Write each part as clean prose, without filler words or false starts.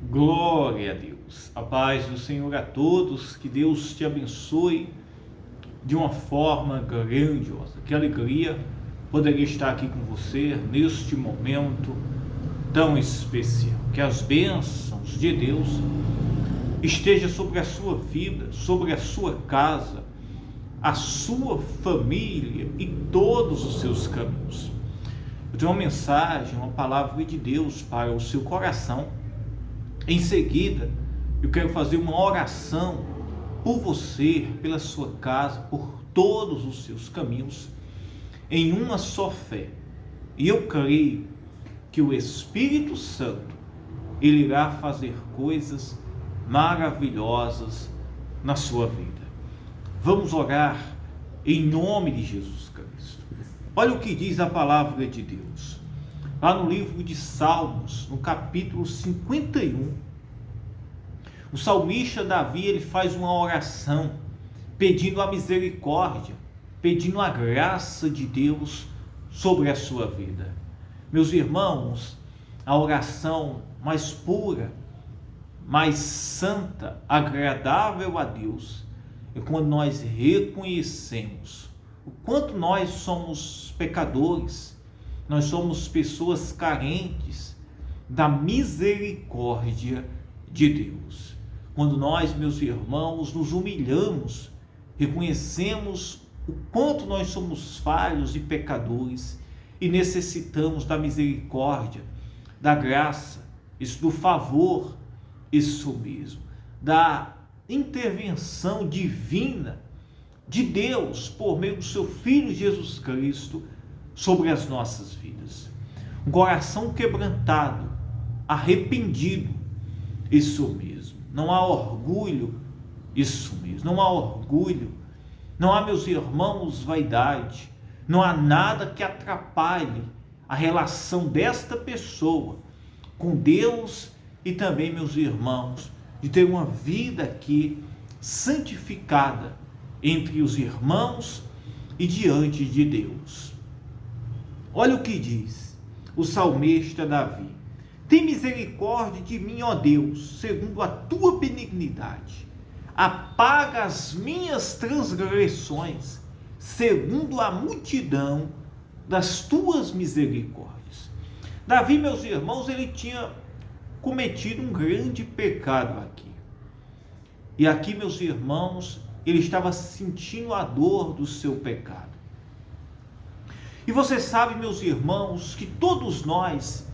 Glória a Deus. A paz do Senhor a todos. Que Deus te abençoe de uma forma grandiosa. Que alegria poder estar aqui com você neste momento tão especial. Que as bênçãos de Deus estejam sobre a sua vida, sobre a sua casa, a sua família e todos os seus caminhos. Eu tenho uma mensagem, uma palavra de Deus para o seu coração. Em seguida, eu quero fazer uma oração por você, pela sua casa, por todos os seus caminhos, em uma só fé. E eu creio que o Espírito Santo, ele irá fazer coisas maravilhosas na sua vida. Vamos orar em nome de Jesus Cristo. Olha o que diz a palavra de Deus. Lá no livro de Salmos, no capítulo 51, o salmista Davi, ele faz uma oração pedindo a misericórdia, pedindo a graça de Deus sobre a sua vida. Meus irmãos, a oração mais pura, mais santa, agradável a Deus, é quando nós reconhecemos o quanto nós somos pecadores, nós somos pessoas carentes da misericórdia de Deus. Quando nós, meus irmãos, nos humilhamos, reconhecemos o quanto nós somos falhos e pecadores e necessitamos da misericórdia, da graça, isso do favor, isso mesmo, da intervenção divina de Deus por meio do seu Filho Jesus Cristo sobre as nossas vidas. Um coração quebrantado, arrependido, isso mesmo. Não há orgulho, isso mesmo. Não há orgulho, não há, meus irmãos, vaidade, não há nada que atrapalhe a relação desta pessoa com Deus e também, meus irmãos, de ter uma vida aqui santificada entre os irmãos e diante de Deus. Olha o que diz o salmista Davi: tem misericórdia de mim, ó Deus, segundo a tua benignidade. Apaga as minhas transgressões, segundo a multidão das tuas misericórdias. Davi, meus irmãos, ele tinha cometido um grande pecado aqui. E aqui, meus irmãos, ele estava sentindo a dor do seu pecado. E você sabe, meus irmãos, que todos nós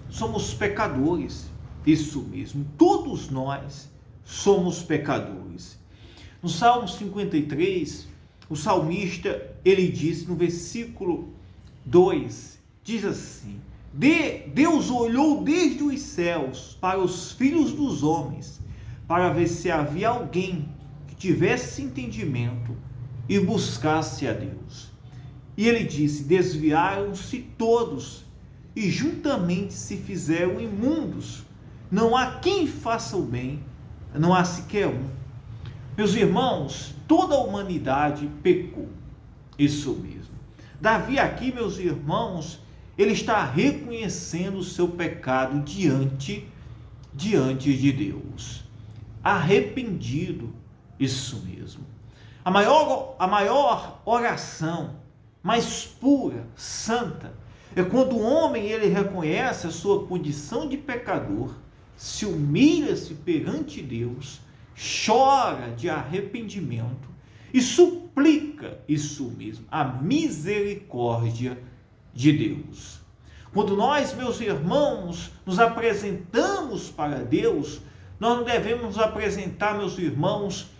somos pecadores. Isso mesmo, todos nós somos pecadores. No Salmo 53, o salmista, ele diz no versículo 2, diz assim: Deus olhou desde os céus para os filhos dos homens, para ver se havia alguém que tivesse entendimento e buscasse a Deus. E ele disse: desviaram-se todos e juntamente se fizeram imundos. Não há quem faça o bem, não há sequer um. Meus irmãos, toda a humanidade pecou. Isso mesmo. Davi aqui, meus irmãos, ele está reconhecendo o seu pecado diante de Deus. Arrependido, isso mesmo. A maior oração, mais pura, santa, é quando o homem ele reconhece a sua condição de pecador, se humilha-se perante Deus, chora de arrependimento e suplica, isso mesmo, a misericórdia de Deus. Quando nós, meus irmãos, nos apresentamos para Deus, nós não devemos nos apresentar, meus irmãos,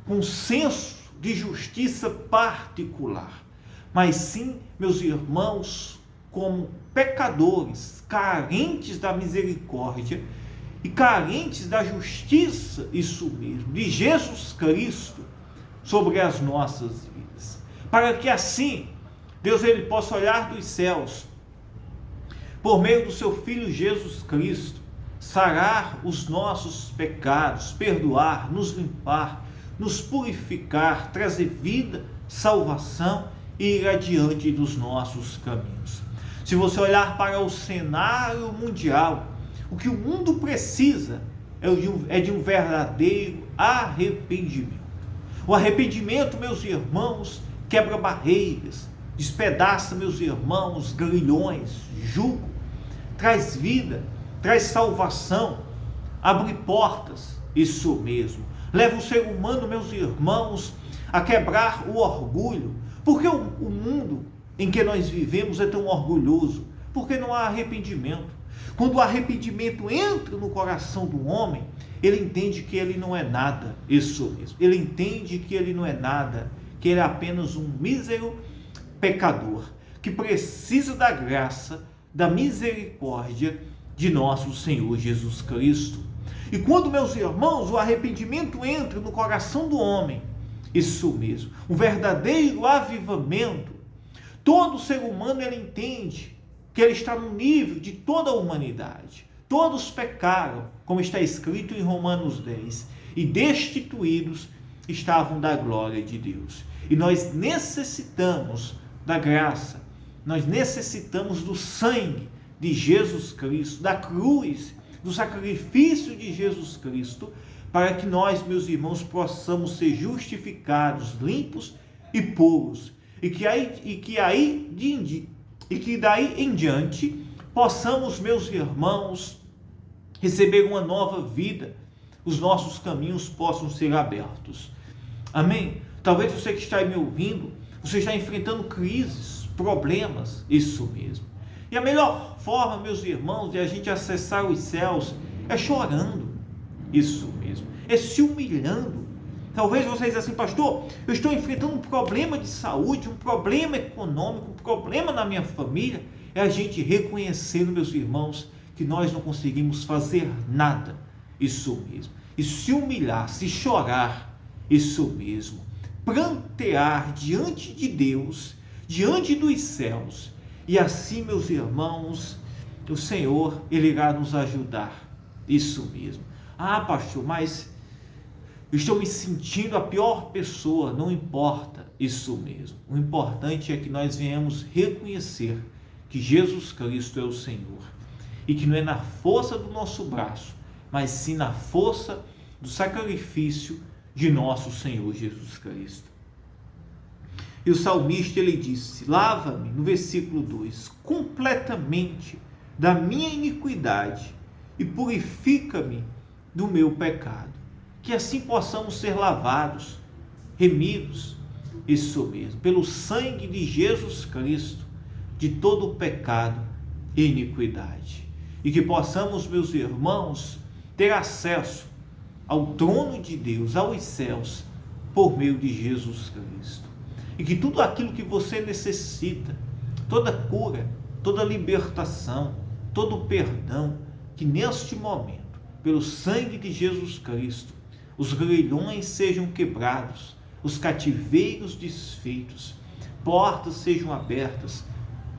com senso de justiça particular, mas sim, meus irmãos, como pecadores, carentes da misericórdia e carentes da justiça, isso mesmo, de Jesus Cristo sobre as nossas vidas, para que assim Deus ele possa olhar dos céus, por meio do seu Filho Jesus Cristo, sarar os nossos pecados, perdoar, nos limpar, nos purificar, trazer vida, salvação e ir adiante dos nossos caminhos. Se você olhar para o cenário mundial, O que o mundo precisa é de um verdadeiro arrependimento. O arrependimento, meus irmãos, quebra barreiras, despedaça, meus irmãos, grilhões, jugo, traz vida, traz salvação, abre portas, isso mesmo. Leva o ser humano, meus irmãos, a quebrar o orgulho. Porque o mundo em que nós vivemos é tão orgulhoso? Porque não há arrependimento. Quando o arrependimento entra no coração do homem, ele entende que ele não é nada, isso mesmo. Ele entende que ele não é nada, que ele é apenas um mísero pecador, que precisa da graça, da misericórdia de nosso Senhor Jesus Cristo. E quando, meus irmãos, o arrependimento entra no coração do homem, isso mesmo, um verdadeiro avivamento, todo ser humano ele entende que ele está no nível de toda a humanidade. Todos pecaram, como está escrito em Romanos 10, e destituídos estavam da glória de Deus. E nós necessitamos da graça, nós necessitamos do sangue de Jesus Cristo, da cruz, do sacrifício de Jesus Cristo, para que nós, meus irmãos, possamos ser justificados, limpos e puros, e que daí em diante possamos, meus irmãos, receber uma nova vida, os nossos caminhos possam ser abertos. Amém? Talvez você que está aí me ouvindo, você está enfrentando crises, problemas, isso mesmo. E a melhor forma, meus irmãos, de a gente acessar os céus é chorando, isso mesmo, é se humilhando. Talvez você diga assim, pastor, eu estou enfrentando um problema de saúde, um problema econômico, um problema na minha família. É a gente reconhecendo, meus irmãos, que nós não conseguimos fazer nada, isso mesmo. E se humilhar, se chorar, isso mesmo. Prantear diante de Deus, diante dos céus. E assim, meus irmãos, o Senhor, Ele irá nos ajudar. Isso mesmo. Ah, pastor, mas eu estou me sentindo a pior pessoa. Não importa, isso mesmo. O importante é que nós venhamos reconhecer que Jesus Cristo é o Senhor. E que não é na força do nosso braço, mas sim na força do sacrifício de nosso Senhor Jesus Cristo. E o salmista, ele disse, lava-me, no versículo 2, completamente da minha iniquidade e purifica-me do meu pecado. Que assim possamos ser lavados, remidos, isso mesmo, pelo sangue de Jesus Cristo, de todo o pecado e iniquidade. E que possamos, meus irmãos, ter acesso ao trono de Deus, aos céus, por meio de Jesus Cristo. E que tudo aquilo que você necessita, toda cura, toda libertação, todo perdão, que neste momento, pelo sangue de Jesus Cristo, os grilhões sejam quebrados, os cativeiros desfeitos, portas sejam abertas,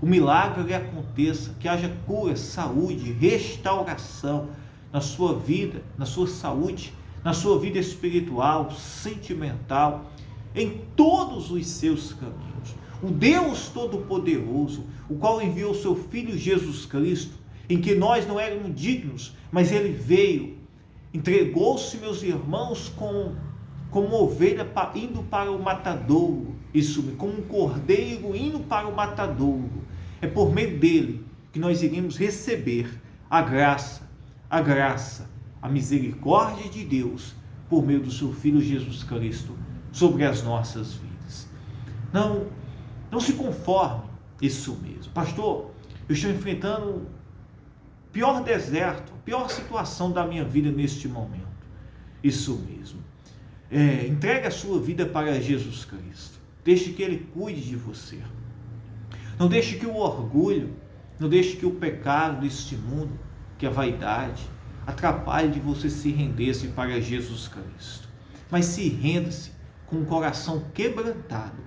o milagre aconteça, que haja cura, saúde, restauração na sua vida, na sua saúde, na sua vida espiritual, sentimental, em todos os seus caminhos. O Deus Todo-Poderoso, o qual enviou seu Filho Jesus Cristo, em que nós não éramos dignos, mas Ele veio, entregou-se, meus irmãos, como ovelha indo para o matadouro, isso, como um cordeiro indo para o matadouro. É por meio dele que nós iremos receber a graça, a misericórdia de Deus, por meio do seu Filho Jesus Cristo, sobre as nossas vidas. Não se conforme, isso mesmo. Pastor, eu estou enfrentando o pior deserto, a pior situação da minha vida neste momento. Isso mesmo. Entregue a sua vida para Jesus Cristo. Deixe que Ele cuide de você. Não deixe que o orgulho, não deixe que o pecado deste mundo, que a vaidade, atrapalhe de você se render-se para Jesus Cristo. Mas se renda-se com o coração quebrantado,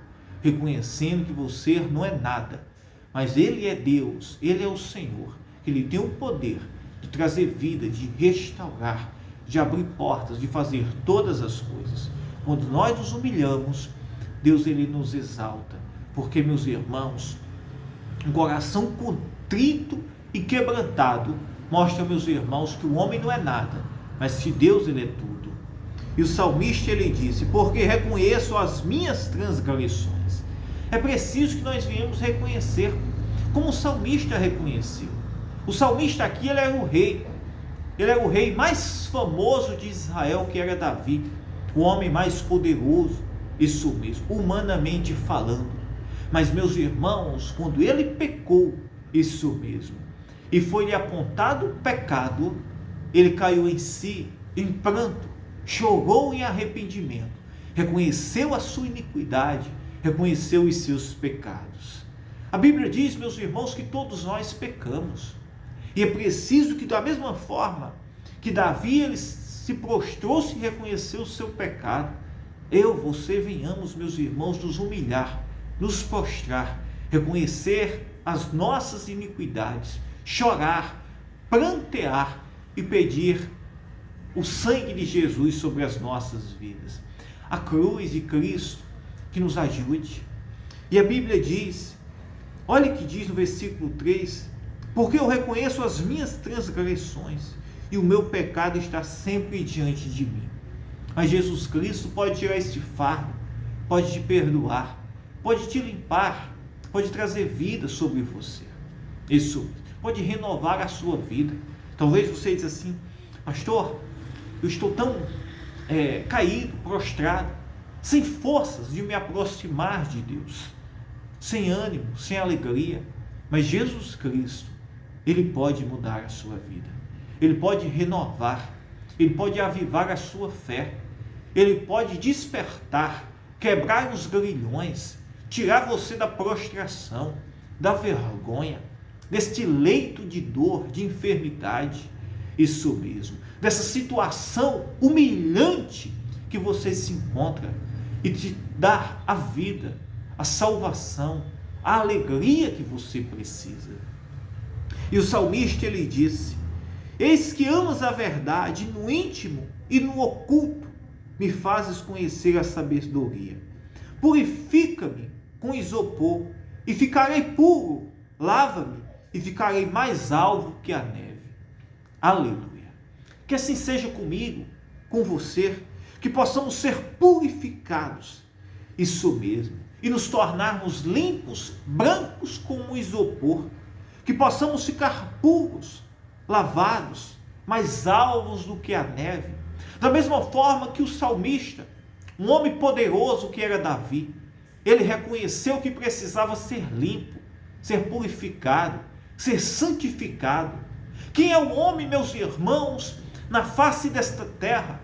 reconhecendo que você não é nada, mas Ele é Deus, Ele é o Senhor, que lhe tem o poder de trazer vida, de restaurar, de abrir portas, de fazer todas as coisas. Quando nós nos humilhamos, Deus Ele nos exalta, porque, meus irmãos, um coração contrito e quebrantado mostra, meus irmãos, que o homem não é nada, mas que Deus ele é tudo. E o salmista ele disse: porque reconheço as minhas transgressões. É preciso que nós venhamos reconhecer, como o salmista reconheceu. O salmista aqui, ele era o rei. Ele era o rei mais famoso de Israel, que era Davi, o homem mais poderoso, isso mesmo, humanamente falando. Mas, meus irmãos, quando ele pecou, isso mesmo, e foi-lhe apontado o pecado, ele caiu em si, em pranto, chorou em arrependimento, reconheceu a sua iniquidade, reconheceu os seus pecados. A Bíblia diz, meus irmãos, que todos nós pecamos. E é preciso que, da mesma forma que Davi ele se prostrou-se e reconheceu o seu pecado, eu, você, venhamos, meus irmãos, nos humilhar, nos prostrar, reconhecer as nossas iniquidades, chorar, prantear e pedir o sangue de Jesus sobre as nossas vidas. A cruz de Cristo que nos ajude. E a Bíblia diz, olha o que diz no versículo 3, porque eu reconheço as minhas transgressões e o meu pecado está sempre diante de mim. Mas Jesus Cristo pode tirar este fardo, pode te perdoar, pode te limpar, pode trazer vida sobre você. Isso pode renovar a sua vida. Talvez você diz assim: pastor, eu estou tão caído, prostrado, sem forças de me aproximar de Deus, sem ânimo, sem alegria. Mas Jesus Cristo, ele pode mudar a sua vida, ele pode renovar, ele pode avivar a sua fé, ele pode despertar, quebrar os grilhões, tirar você da prostração, da vergonha, deste leito de dor, de enfermidade, isso mesmo, dessa situação humilhante que você se encontra, e te dar a vida, a salvação, a alegria que você precisa. E o salmista ele disse: eis que amas a verdade no íntimo e no oculto, me fazes conhecer a sabedoria. Purifica-me com isopor e ficarei puro, lava-me e ficarei mais alvo que a neve. Aleluia. Que assim seja comigo, com você, que possamos ser purificados, isso mesmo, e nos tornarmos limpos, brancos como isopor, que possamos ficar puros, lavados, mais alvos do que a neve. Da mesma forma que o salmista, um homem poderoso que era Davi, ele reconheceu que precisava ser limpo, ser purificado, ser santificado. Quem é o homem, meus irmãos, na face desta terra,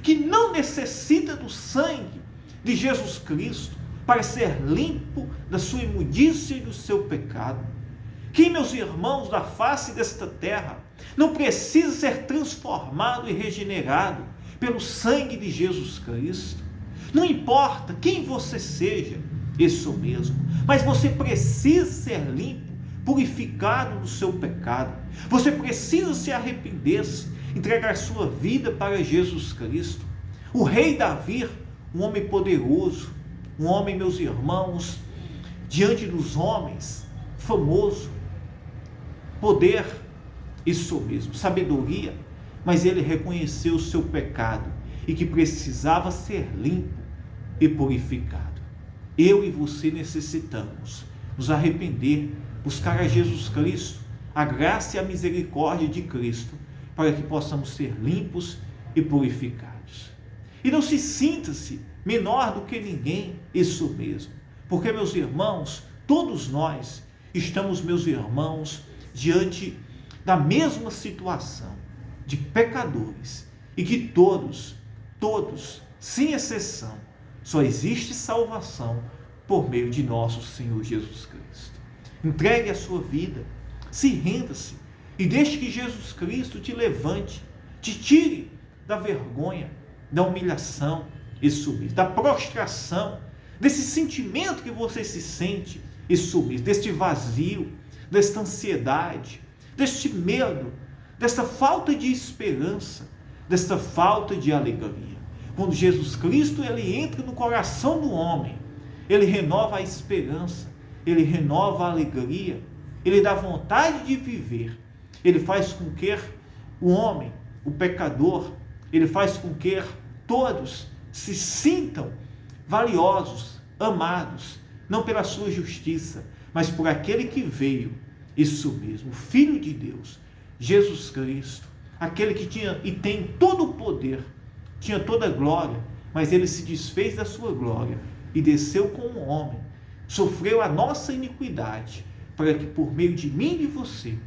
que não necessita do sangue de Jesus Cristo para ser limpo da sua imundícia e do seu pecado? Quem, meus irmãos, da face desta terra, não precisa ser transformado e regenerado pelo sangue de Jesus Cristo? Não importa quem você seja, isso mesmo, mas você precisa ser limpo, purificado do seu pecado. Você precisa se arrepender-se, entregar sua vida para Jesus Cristo. O rei Davi, um homem poderoso, um homem, meus irmãos, diante dos homens, famoso, poder, isso mesmo, sabedoria, mas ele reconheceu o seu pecado e que precisava ser limpo e purificado. Eu e você necessitamos nos arrepender, buscar a Jesus Cristo, a graça e a misericórdia de Cristo, para que possamos ser limpos e purificados. E não se sinta-se menor do que ninguém, isso mesmo, porque, meus irmãos, todos nós estamos, meus irmãos, diante da mesma situação de pecadores, e que todos, sem exceção, só existe salvação por meio de nosso Senhor Jesus Cristo. Entregue a sua vida, se renda-se e deixe que Jesus Cristo te levante, te tire da vergonha, da humilhação, isso mesmo, da prostração, desse sentimento que você se sente, isso mesmo, deste vazio, desta ansiedade, deste medo, desta falta de esperança, desta falta de alegria. Quando Jesus Cristo ele entra no coração do homem, ele renova a esperança, ele renova a alegria, ele dá vontade de viver, Ele faz com que o homem, o pecador, ele faz com que todos se sintam valiosos, amados, não pela sua justiça, mas por aquele que veio, isso mesmo, o Filho de Deus, Jesus Cristo, aquele que tinha e tem todo o poder, tinha toda a glória, mas ele se desfez da sua glória e desceu como um homem, sofreu a nossa iniquidade, para que por meio de mim e de você,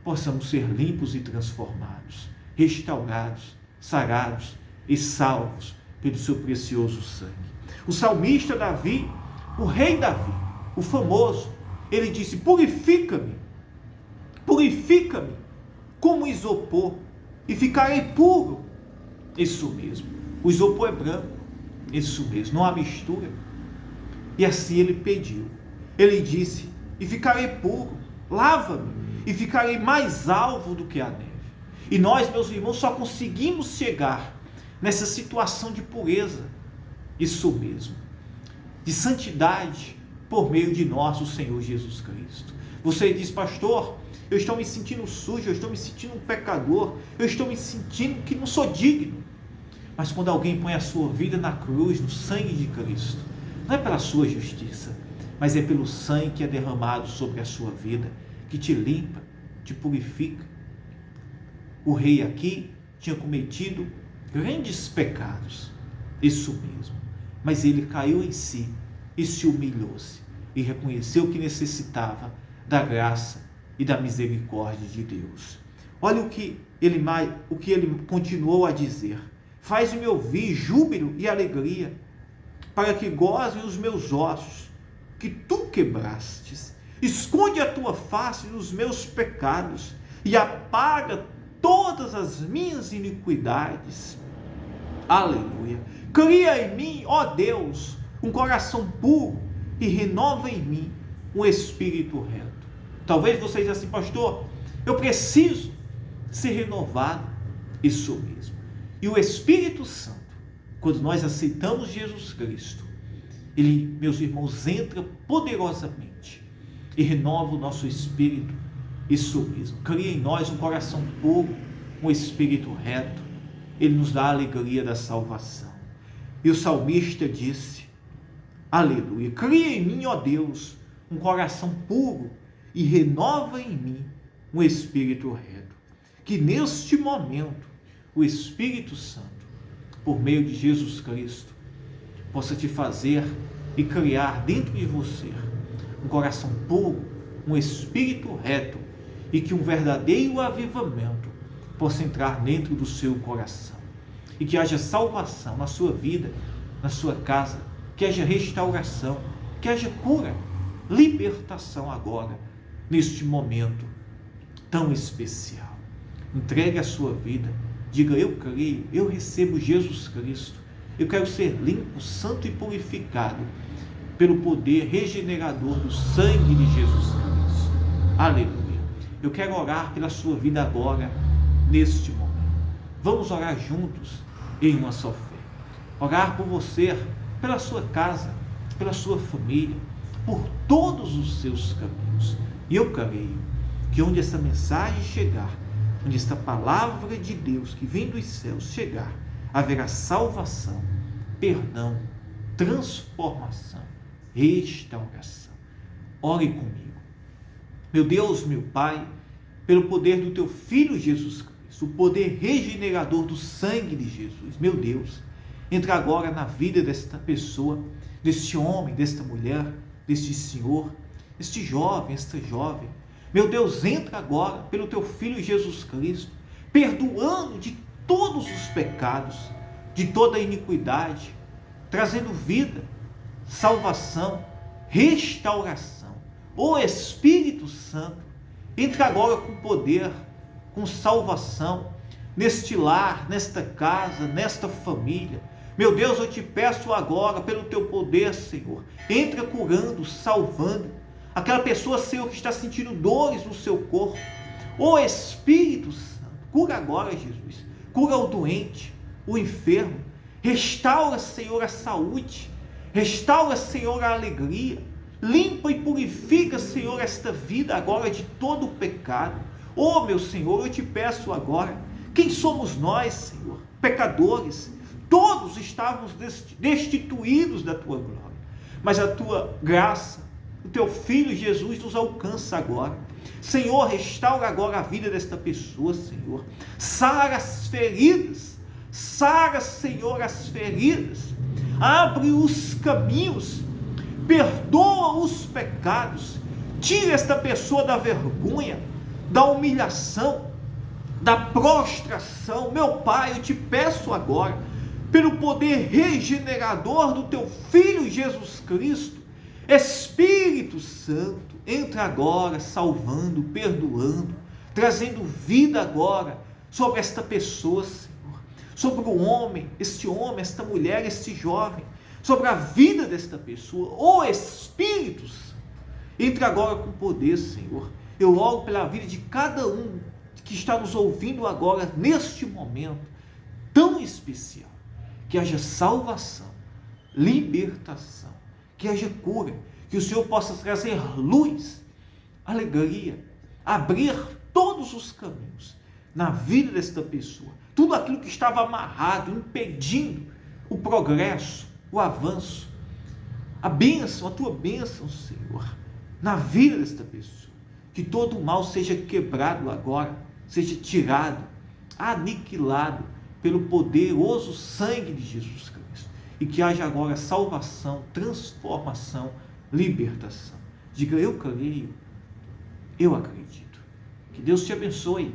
possamos ser limpos e transformados, restaurados, sarados e salvos pelo seu precioso sangue. O salmista Davi, o rei Davi, o famoso, ele disse: purifica-me como isopor, e ficarei puro. Isso mesmo, o isopor é branco, isso mesmo, não há mistura. E assim ele pediu, ele disse: e ficarei puro, lava-me, e ficarei mais alvo do que a neve. E nós, meus irmãos, só conseguimos chegar nessa situação de pureza, isso mesmo, de santidade, por meio de nosso Senhor Jesus Cristo. Você diz: pastor, eu estou me sentindo sujo, eu estou me sentindo um pecador, eu estou me sentindo que não sou digno. Mas quando alguém põe a sua vida na cruz, no sangue de Cristo, não é pela sua justiça, mas é pelo sangue que é derramado sobre a sua vida, que te limpa, te purifica. O rei aqui tinha cometido grandes pecados, isso mesmo, mas ele caiu em si e se humilhou-se e reconheceu que necessitava da graça e da misericórdia de Deus. Olha o que ele continuou a dizer: faz-me ouvir júbilo e alegria, para que gozem os meus ossos, que tu quebrastes. Esconde a tua face nos meus pecados e apaga todas as minhas iniquidades. Aleluia. Cria em mim, ó Deus, um coração puro e renova em mim um espírito reto. Talvez você diga assim: pastor, eu preciso ser renovado. Isso mesmo. E o Espírito Santo, quando nós aceitamos Jesus Cristo, ele, meus irmãos, entra poderosamente e renova o nosso espírito. Isso mesmo. Cria em nós um coração puro, um espírito reto. Ele nos dá a alegria da salvação. E o salmista disse: aleluia, cria em mim, ó Deus, um coração puro e renova em mim um espírito reto. Que neste momento o Espírito Santo, por meio de Jesus Cristo, possa te fazer e criar dentro de você um coração puro, um espírito reto, e que um verdadeiro avivamento possa entrar dentro do seu coração, e que haja salvação na sua vida, na sua casa, que haja restauração, que haja cura, libertação agora, neste momento tão especial. Entregue a sua vida, diga: eu creio, eu recebo Jesus Cristo, eu quero ser limpo, santo e purificado pelo poder regenerador do sangue de Jesus Cristo. Aleluia. Eu quero orar pela sua vida agora, neste momento. Vamos orar juntos em uma só fé. Orar por você, pela sua casa, pela sua família, por todos os seus caminhos. E eu creio que onde essa mensagem chegar, onde esta palavra de Deus que vem dos céus chegar, haverá salvação, perdão, transformação, restauração. Ore comigo. Meu Deus, meu Pai, pelo poder do teu Filho Jesus Cristo, o poder regenerador do sangue de Jesus, meu Deus, entra agora na vida desta pessoa, deste homem, desta mulher, deste senhor, este jovem, esta jovem. Meu Deus, entra agora pelo teu Filho Jesus Cristo, perdoando de todos os pecados, de toda a iniquidade, trazendo vida, salvação, restauração. Ó Espírito Santo, entra agora com poder, com salvação, neste lar, nesta casa, nesta família. Meu Deus, eu te peço agora, pelo teu poder, Senhor, entra curando, salvando aquela pessoa, Senhor, que está sentindo dores no seu corpo. Ó Espírito Santo, cura agora, Jesus, cura o doente, o enfermo, restaura, Senhor, a saúde, restaura, Senhor, a alegria, limpa e purifica, Senhor, esta vida agora de todo o pecado. Oh, meu Senhor, eu te peço agora, quem somos nós, Senhor? Pecadores, todos estávamos destituídos da tua glória, mas a tua graça, o teu Filho Jesus nos alcança agora. Senhor, restaura agora a vida desta pessoa, Senhor. Sara as feridas, sara, Senhor, as feridas. Abre os caminhos, perdoa os pecados. Tira esta pessoa da vergonha, da humilhação, da prostração. Meu Pai, eu te peço agora, pelo poder regenerador do teu Filho Jesus Cristo, Espírito Santo, entra agora salvando, perdoando, trazendo vida agora sobre esta pessoa, Senhor, sobre o homem, esta mulher, este jovem, sobre a vida desta pessoa. Ó Espírito Santo, entra agora com poder, Senhor. Eu oro pela vida de cada um que está nos ouvindo agora, neste momento tão especial, que haja salvação, libertação, que haja cura, que o Senhor possa trazer luz, alegria, abrir todos os caminhos na vida desta pessoa, tudo aquilo que estava amarrado, impedindo o progresso, o avanço, a bênção, a tua bênção, Senhor, na vida desta pessoa, que todo o mal seja quebrado agora, seja tirado, aniquilado pelo poderoso sangue de Jesus Cristo, e que haja agora salvação, transformação, libertação. Diga: eu creio, eu acredito. Que Deus te abençoe.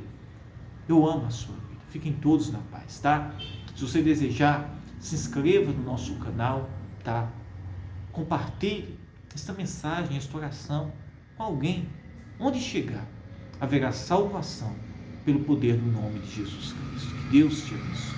Eu amo a sua vida. Fiquem todos na paz, tá? Se você desejar, se inscreva no nosso canal, tá? Compartilhe esta mensagem, esta oração com alguém. Onde chegar, haverá salvação pelo poder do nome de Jesus Cristo. Que Deus te abençoe.